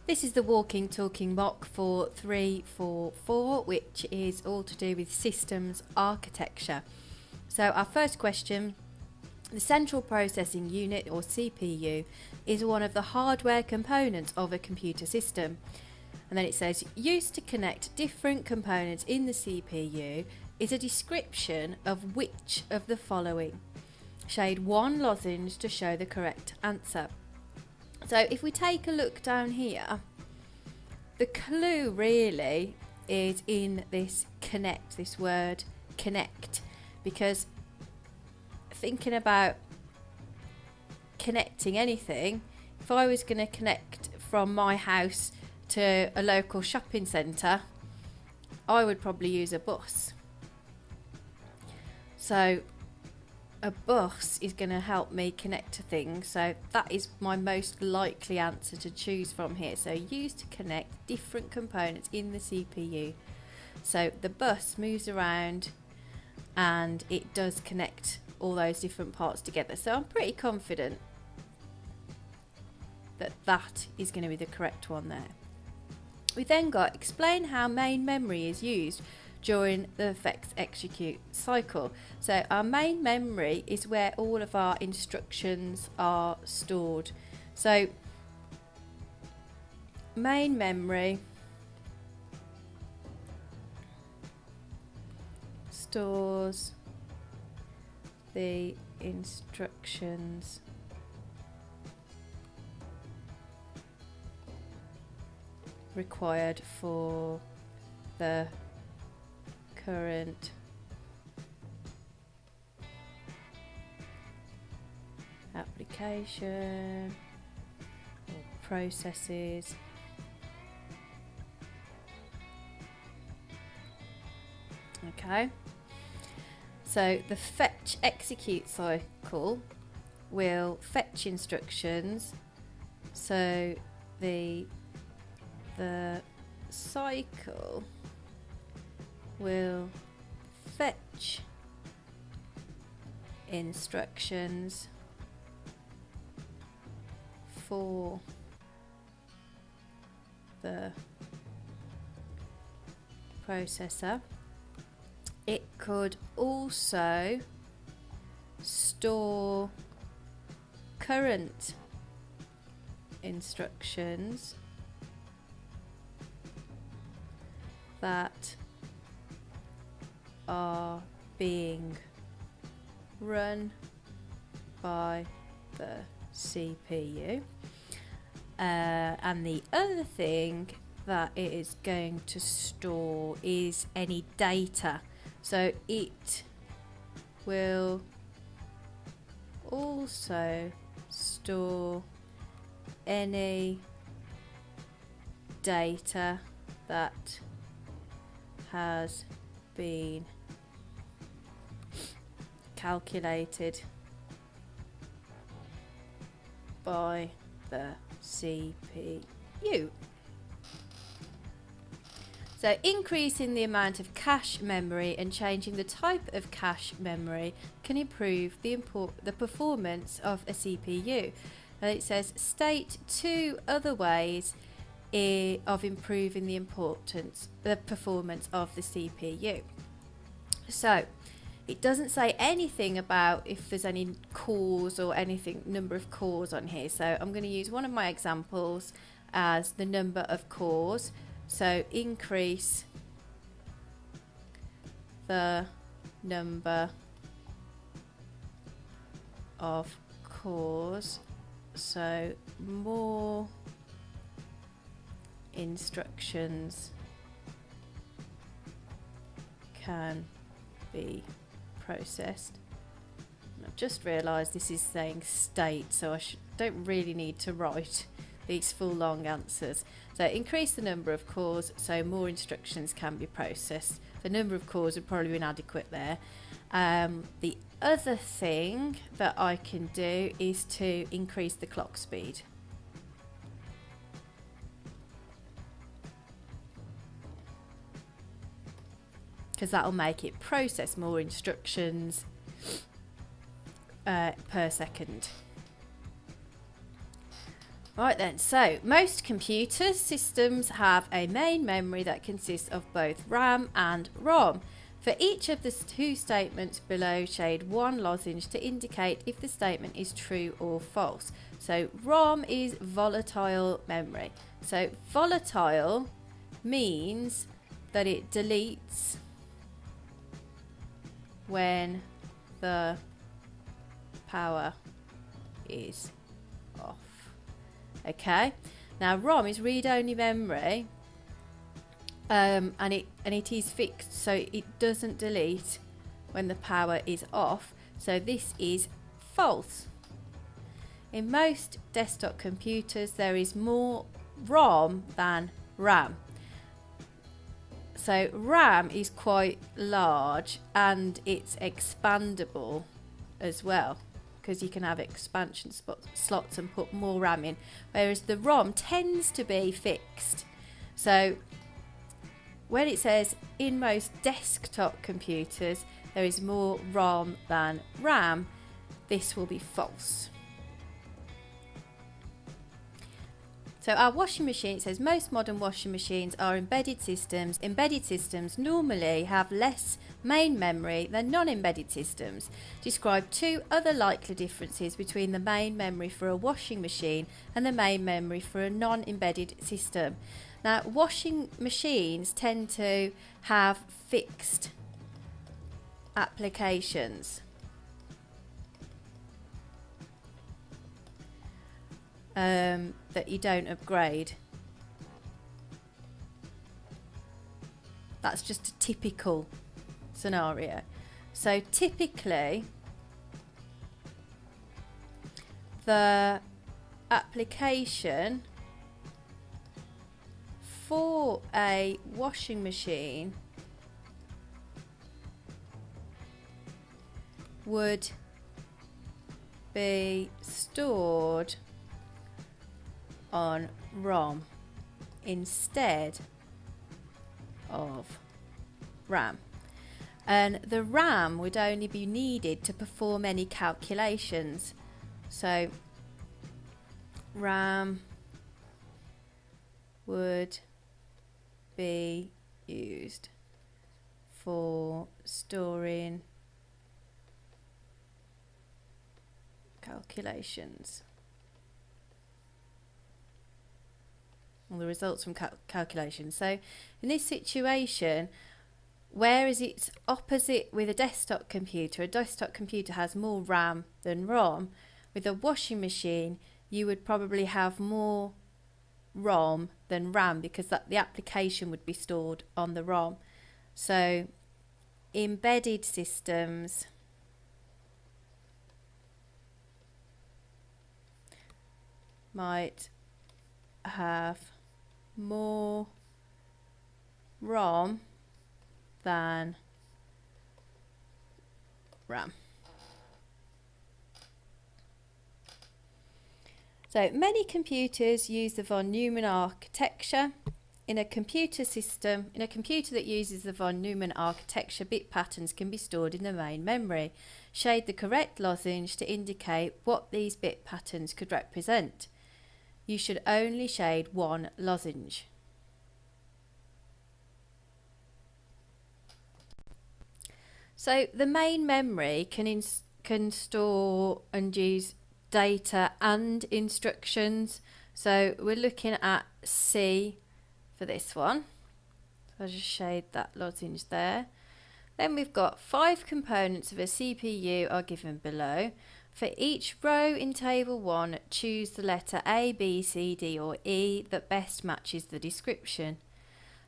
This is the walking talking mock for 344, which is all to do with systems architecture. So our first question: the central processing unit, or CPU, is one of the hardware components of a computer system. And then it says, used to connect different components in the CPU is a description of which of the following. Shade one lozenge to show the correct answer. So if we take a look down here, the clue really is in this connect, this word connect, because thinking about connecting anything, if I was going to connect from my house to a local shopping centre, I would probably use a bus. So a bus is going to help me connect to things, so that is my most likely answer to choose from here. So used to connect different components in the CPU. So the bus moves around and it does connect all those different parts together. So I'm pretty confident that that is going to be the correct one there. We then got explain how main memory is used during the effects execute cycle. So our main memory is where all of our instructions are stored. So main memory stores the instructions required for the current application or processes okay. So the fetch execute cycle will fetch instructions, so the cycle will fetch instructions for the processor. It could also store current instructions that are being run by the CPU. And the other thing that it is going to store is any data. So it will also store any data that has been calculated by the CPU. So increasing the amount of cache memory and changing the type of cache memory can improve the performance of a CPU. And it says state two other ways of improving the performance of the CPU. So it doesn't say anything about if there's any cores or anything, number of cores on here. So I'm going to use one of my examples as the number of cores. So increase the number of cores, so more instructions can be processed. And I've just realised this is saying state, so I don't really need to write these full long answers. So increase the number of cores so more instructions can be processed. The number of cores would probably be inadequate there. The other thing that I can do is to increase the clock speed. Because that'll make it process more instructions per second. Right then, so most computer systems have a main memory that consists of both RAM and ROM. For each of the two statements below, shade one lozenge to indicate if the statement is true or false. So ROM is volatile memory. So volatile means that it deletes when the power is off. Okay, now ROM is read-only memory, and it is fixed, so it doesn't delete when the power is off. So this is false. In most desktop computers, there is more ROM than RAM. So RAM is quite large and it's expandable as well, because you can have expansion slots and put more RAM in, whereas the ROM tends to be fixed. So when it says in most desktop computers there is more ROM than RAM, this will be false. So our washing machine, it says most modern washing machines are embedded systems. Embedded systems normally have less main memory than non-embedded systems. Describe two other likely differences between the main memory for a washing machine and the main memory for a non-embedded system. Now, washing machines tend to have fixed applications. That you don't upgrade. That's just a typical scenario. So typically the application for a washing machine would be stored on ROM instead of RAM, and the RAM would only be needed to perform any calculations. So RAM would be used for storing calculations, all the results from calculations. So in this situation, whereas it's opposite with a desktop computer has more RAM than ROM. With a washing machine, you would probably have more ROM than RAM, because the application would be stored on the ROM. So embedded systems might have more ROM than RAM. So many computers use the von Neumann architecture. In a computer that uses the von Neumann architecture, bit patterns can be stored in the main memory. Shade the correct lozenge to indicate what these bit patterns could represent. You should only shade one lozenge. So the main memory can store and use data and instructions. So we're looking at C for this one. So I'll just shade that lozenge there. Then we've got 5 components of a CPU are given below. For each row in table 1, choose the letter A, B, C, D or E that best matches the description.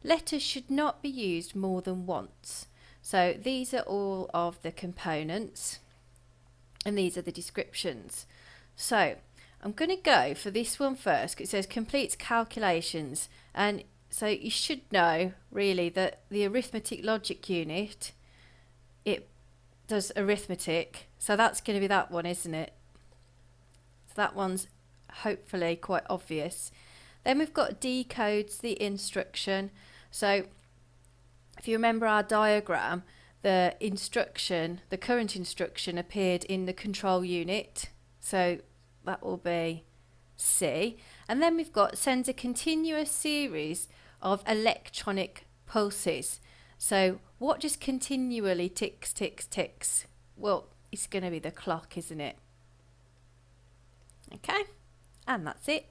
Letters should not be used more than once. So these are all of the components and these are the descriptions. So I'm going to go for this one first, because it says completes calculations, and so you should know really that the arithmetic logic unit, it does arithmetic, so that's going to be that one, isn't it? So that one's hopefully quite obvious. Then we've got decodes the instruction. So if you remember our diagram, the current instruction appeared in the control unit, so that will be C. And then we've got sends a continuous series of electronic pulses. So what just continually ticks, ticks, ticks? Well, it's going to be the clock, isn't it? Okay, and that's it.